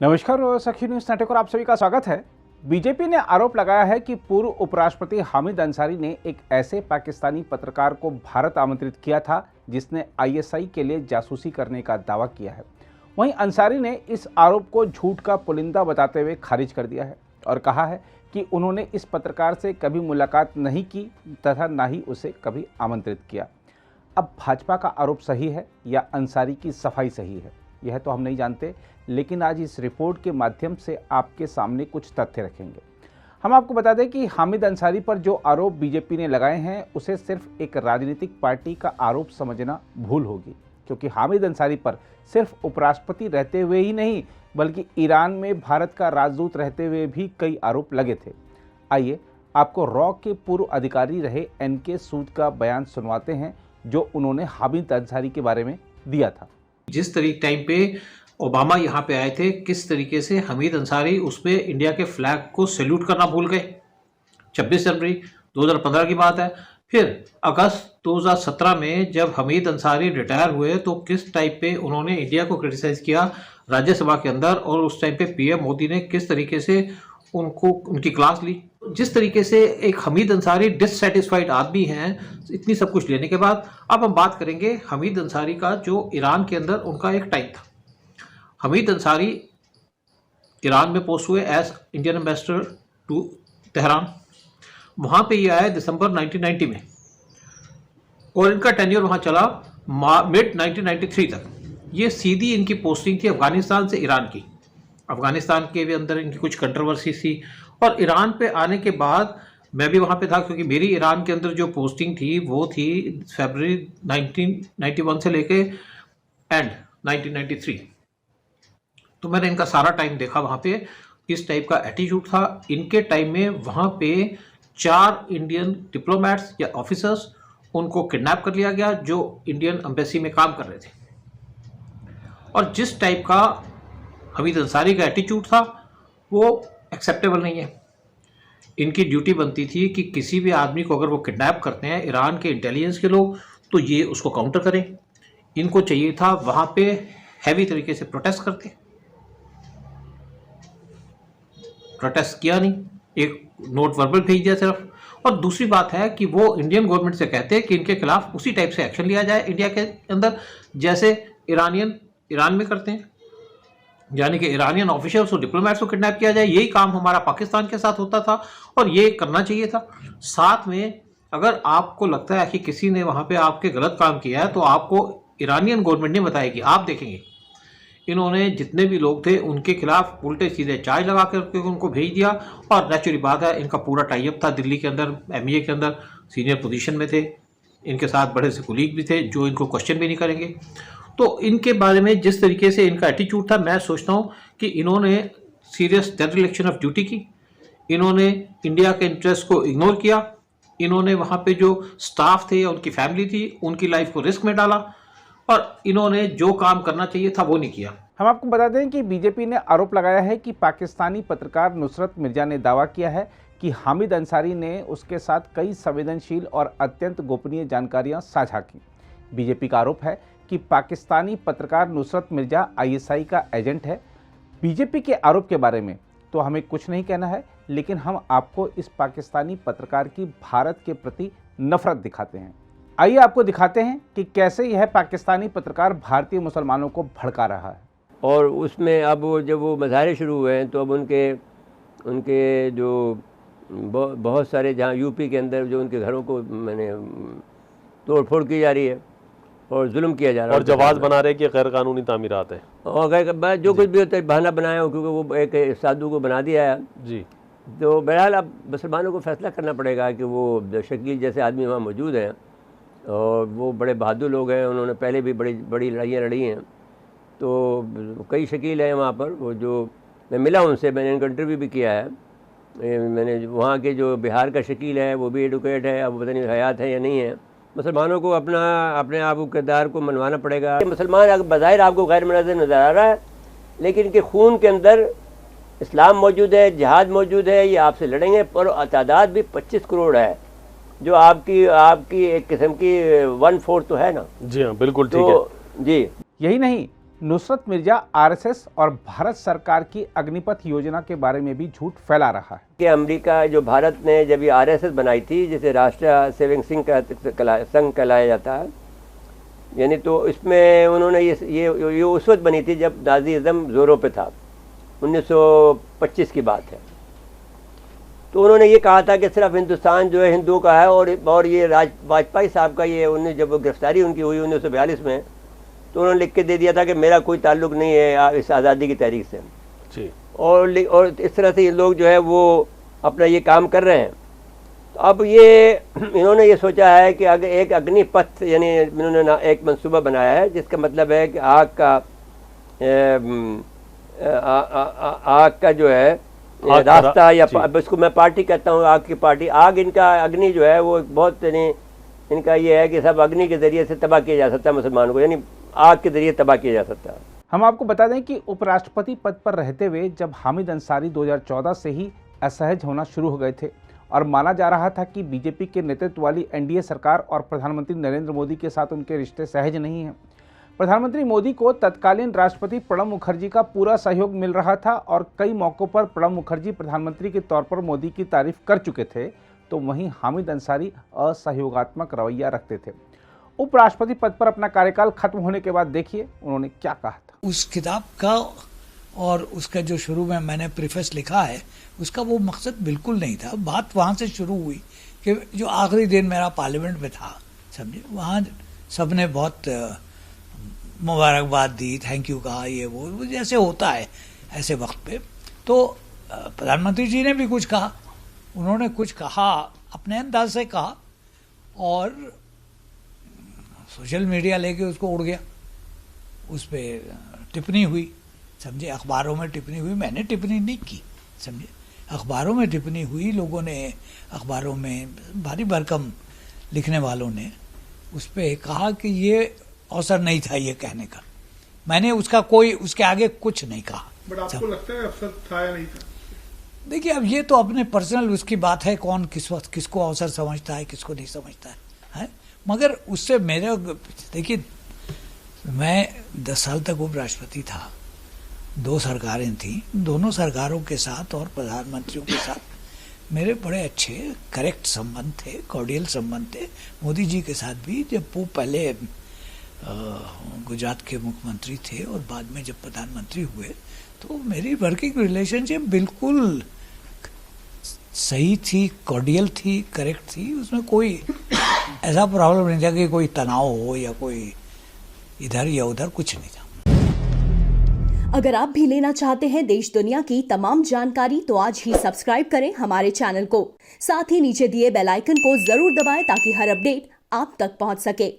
नमस्कार सखी news network और आप सभी का स्वागत है। बीजेपी ने आरोप लगाया है कि पूर्व उपराष्ट्रपति हामिद अंसारी ने एक ऐसे पाकिस्तानी पत्रकार को भारत आमंत्रित किया था जिसने आईएसआई के लिए जासूसी करने का दावा किया है। वहीं अंसारी ने इस आरोप को झूठ का पुलिंदा बताते हुए खारिज कर दिया है और कहा है कि उन्होंने इस पत्रकार से कभी मुलाकात नहीं की तथा न ही उसे कभी आमंत्रित किया। अब भाजपा का आरोप सही है या अंसारी की सफाई सही है, यह तो हम नहीं जानते, लेकिन आज इस रिपोर्ट के माध्यम से आपके सामने कुछ तथ्य रखेंगे। हम आपको बता दें कि हामिद अंसारी पर जो आरोप बीजेपी ने लगाए हैं उसे सिर्फ एक राजनीतिक पार्टी का आरोप समझना भूल होगी, क्योंकि हामिद अंसारी पर सिर्फ उपराष्ट्रपति रहते हुए ही नहीं बल्कि ईरान में भारत का राजदूत रहते हुए भी कई आरोप लगे थे। आइए आपको रॉ के पूर्व अधिकारी रहे एनके सूद का बयान सुनवाते हैं जो उन्होंने हामिद अंसारी के बारे में दिया था। जिस टाइम पे ओबामा यहाँ पे आए थे, किस तरीके से हमीद अंसारी उसमें इंडिया के फ्लैग को सैल्यूट करना भूल गए। 26 जनवरी 2015 की बात है। फिर अगस्त 2017 में जब हमीद अंसारी रिटायर हुए तो किस टाइप पे उन्होंने इंडिया को क्रिटिसाइज किया राज्यसभा के अंदर, और उस टाइम पे पीएम मोदी ने किस तरीके से उनकी क्लास ली। जिस तरीके से एक हमीद अंसारी डिससेटिस्फाइड आदमी हैं, इतनी सब कुछ लेने के बाद अब हम बात करेंगे हमीद अंसारी का जो ईरान के अंदर उनका एक टाइम था। हमीद अंसारी ईरान में पोस्ट हुए as Indian ambassador to Tehran. वहाँ पे ये आए दिसंबर 1990 में और इनका टेन्योर वहाँ चला मिड 1993 तक। ये सीधी इनकी पोस्टिंग थी अफगानिस्तान से ईरान की। अफगानिस्तान के भी अंदर इनकी कुछ कंट्रोवर्सी थी और ईरान पे आने के बाद मैं भी वहाँ पे था, क्योंकि मेरी ईरान के अंदर जो पोस्टिंग थी वो थी फरवरी 1991 से लेके एंड 1993। तो मैंने इनका सारा टाइम देखा वहाँ पे किस टाइप का एटीट्यूड था। इनके टाइम में वहाँ पे 4 इंडियन डिप्लोमेट्स या ऑफिसर्स उनको किडनैप कर लिया गया जो इंडियन एम्बेसी में काम कर रहे थे। और जिस टाइप का हमीद अंसारी का एटीट्यूड था वो एक्सेप्टेबल नहीं है। इनकी ड्यूटी बनती थी कि किसी भी आदमी को अगर वो किडनैप करते हैं ईरान के इंटेलिजेंस के लोग तो ये उसको काउंटर करें। इनको चाहिए था वहाँ पे हैवी तरीके से प्रोटेस्ट करते, प्रोटेस्ट किया नहीं, एक नोट वर्बल भेज दिया सिर्फ। और दूसरी बात है कि वो इंडियन गवर्नमेंट से कहते हैं कि इनके खिलाफ उसी टाइप से एक्शन लिया जाए इंडिया के अंदर जैसे ईरान में करते हैं, यानी कि ईरानियन ऑफिशियल्स और डिप्लोमेट्स को किडनैप किया जाए। यही काम हमारा पाकिस्तान के साथ होता था और ये करना चाहिए था। साथ में अगर आपको लगता है कि किसी ने वहाँ पे आपके गलत काम किया है तो आपको ईरानियन गवर्नमेंट ने बताएगी। आप देखेंगे इन्होंने जितने भी लोग थे उनके खिलाफ उल्टे सीधे चार्ज लगा करके उनको भेज दिया। और नेचुरली बात है इनका पूरा टाइप था दिल्ली के अंदर, एमईए के अंदर सीनियर पोजीशन में थे, इनके साथ बड़े से कुलीग भी थे जो इनको क्वेश्चन भी नहीं करेंगे। तो इनके बारे में जिस तरीके से इनका एटीट्यूड था, मैं सोचता हूँ कि इन्होंने सीरियस डेरिलेक्शन ऑफ ड्यूटी की। इन्होंने इंडिया के इंटरेस्ट को इग्नोर किया। इन्होंने वहाँ पे जो स्टाफ थे या उनकी फैमिली थी उनकी लाइफ को रिस्क में डाला और इन्होंने जो काम करना चाहिए था वो नहीं किया। हम आपको बता दें कि बीजेपी ने आरोप लगाया है कि पाकिस्तानी पत्रकार नुसरत मिर्जा ने दावा किया है कि हामिद अंसारी ने उसके साथ कई संवेदनशील और अत्यंत गोपनीय जानकारियां साझा की। बीजेपी का आरोप है कि पाकिस्तानी पत्रकार नुसरत मिर्जा आईएसआई का एजेंट है। बीजेपी के आरोप के बारे में तो हमें कुछ नहीं कहना है, लेकिन हम आपको इस पाकिस्तानी पत्रकार की भारत के प्रति नफरत दिखाते हैं। आइए आपको दिखाते हैं कि कैसे यह पाकिस्तानी पत्रकार भारतीय मुसलमानों को भड़का रहा है। और उसमें अब जब वो मुजाहरे शुरू हुए हैं तो अब उनके जो बहुत सारे जहाँ यूपी के अंदर जो उनके घरों को मैंने तोड़ फोड़ की जा रही है और जुल्म किया जा रहा है और जवाब बना रहे कि गैर कानूनी तामीरात है और जो कुछ भी होता है बहाना बनाया हो, क्योंकि वो एक साधु को बना दिया है जी। तो बहरहाल अब मुसलमानों को फैसला करना पड़ेगा कि वो शकील जैसे आदमी वहाँ मौजूद हैं और वो बड़े बहादुर लोग हैं, उन्होंने पहले भी बड़ी लड़ाइयाँ लड़ी हैं। तो कई शकील हैं वहाँ पर, वो जो मैं मिला उनसे, मैंने उनका इंटरव्यू भी किया है। मैंने वहाँ के जो बिहार का शकील है वो भी एडवोकेट है, अब पता नहीं हयात है या नहीं है। मुसलमानों को अपने आप को किरदार को मनवाना पड़ेगा। मुसलमान बज़ाहिर आपको गैर मुनज़्ज़म नज़र आ रहा है, लेकिन इनके खून के अंदर इस्लाम मौजूद है, जिहाद मौजूद है। ये आपसे लड़ेंगे पर तादाद भी 25 करोड़ है, जो आपकी एक किस्म की 1/4 तो है ना। जी हाँ, बिल्कुल ठीक है जी। यही नहीं, नुसरत मिर्जा आरएसएस और भारत सरकार की अग्निपथ योजना के बारे में भी झूठ फैला रहा है कि अमेरिका जो भारत ने जब ये आरएसएस बनाई थी, जिसे राष्ट्रीय सेविंग संघ कहलाया जाता है, यानी तो इसमें उन्होंने ये उस वक्त बनी थी जब नाज़ीज़्म ज़ोरों पे था, 1925 की बात है। तो उन्होंने ये कहा था कि सिर्फ हिंदुस्तान जो है हिंदुओं का है, और ये वाजपेयी साहब का ये जब गिरफ्तारी उनकी हुई 1942 में, तो उन्होंने लिख के दे दिया था कि मेरा कोई ताल्लुक़ नहीं है इस आज़ादी की तहरीक से जी। और इस तरह से ये लोग जो है वो अपना ये काम कर रहे हैं। तो अब इन्होंने ये सोचा है कि अगर एक अग्निपथ, यानी इन्होंने एक मंसूबा बनाया है जिसका मतलब है कि आग का जो है रास्ता, या अब इसको मैं पार्टी कहता हूँ, आग की पार्टी। इनका अग्नि जो है वो बहुत, यानी इनका ये है कि सब अग्नि के ज़रिए से तबाह किया जा सकता है मुसलमानों को, यानी आग के ज़रिए तबाह किया जा सकता है। हम आपको बता दें कि उपराष्ट्रपति पद पर रहते हुए जब हामिद अंसारी 2014 से ही असहज होना शुरू हो गए थे और माना जा रहा था कि बीजेपी के नेतृत्व वाली एनडीए सरकार और प्रधानमंत्री नरेंद्र मोदी के साथ उनके रिश्ते सहज नहीं हैं। प्रधानमंत्री मोदी को तत्कालीन राष्ट्रपति प्रणब मुखर्जी का पूरा सहयोग मिल रहा था और कई मौक़ों पर प्रणब मुखर्जी प्रधानमंत्री के तौर पर मोदी की तारीफ कर चुके थे, तो वहीं हामिद अंसारी असहयोगात्मक रवैया रखते थे। उपराष्ट्रपति पद पर अपना कार्यकाल खत्म होने के बाद देखिए उन्होंने क्या कहा था। उस किताब का और उसका जो शुरू में मैंने प्रीफेस लिखा है, उसका वो मकसद बिल्कुल नहीं था। बात वहाँ से शुरू हुई कि जो आखिरी दिन मेरा पार्लियामेंट में था, समझे, वहाँ सबने बहुत मुबारकबाद दी, थैंक यू कहा, ये वो जैसे होता है ऐसे वक्त पे। तो प्रधानमंत्री जी ने भी कुछ कहा, उन्होंने कुछ कहा, अपने अंदाज से कहा, और सोशल मीडिया लेके उसको उड़ गया। उस पर टिप्पणी हुई, समझे, अखबारों में टिप्पणी हुई, मैंने टिप्पणी नहीं की, समझे, अखबारों में टिप्पणी हुई, लोगों ने अखबारों में भारी भरकम लिखने वालों ने उस पर कहा कि ये अवसर नहीं था ये कहने का। मैंने उसके आगे कुछ नहीं कहा। बट आपको लगता है अवसर था या नहीं था? देखिए, अब ये तो अपने पर्सनल उसकी बात है, कौन किस वक्त किसको अवसर समझता है, किसको नहीं समझता है? मगर उससे मेरे, देखिए, मैं 10 साल तक उपराष्ट्रपति था, 2 सरकारें थी, दोनों सरकारों के साथ और प्रधानमंत्रियों के साथ मेरे बड़े अच्छे करेक्ट संबंध थे, कॉर्डियल संबंध थे। मोदी जी के साथ भी, जब वो पहले गुजरात के मुख्यमंत्री थे और बाद में जब प्रधानमंत्री हुए, तो मेरी वर्किंग रिलेशनशिप बिल्कुल सही थी, कॉर्डियल थी, करेक्ट थी। उसमें कोई ऐसा प्रॉब्लम नहीं था कि कोई तनाव हो या कोई इधर या उधर, कुछ नहीं था। अगर आप भी लेना चाहते हैं देश दुनिया की तमाम जानकारी, तो आज ही सब्सक्राइब करें हमारे चैनल को। साथ ही नीचे दिए बेल आइकन को जरूर दबाएं ताकि हर अपडेट आप तक पहुंच सके।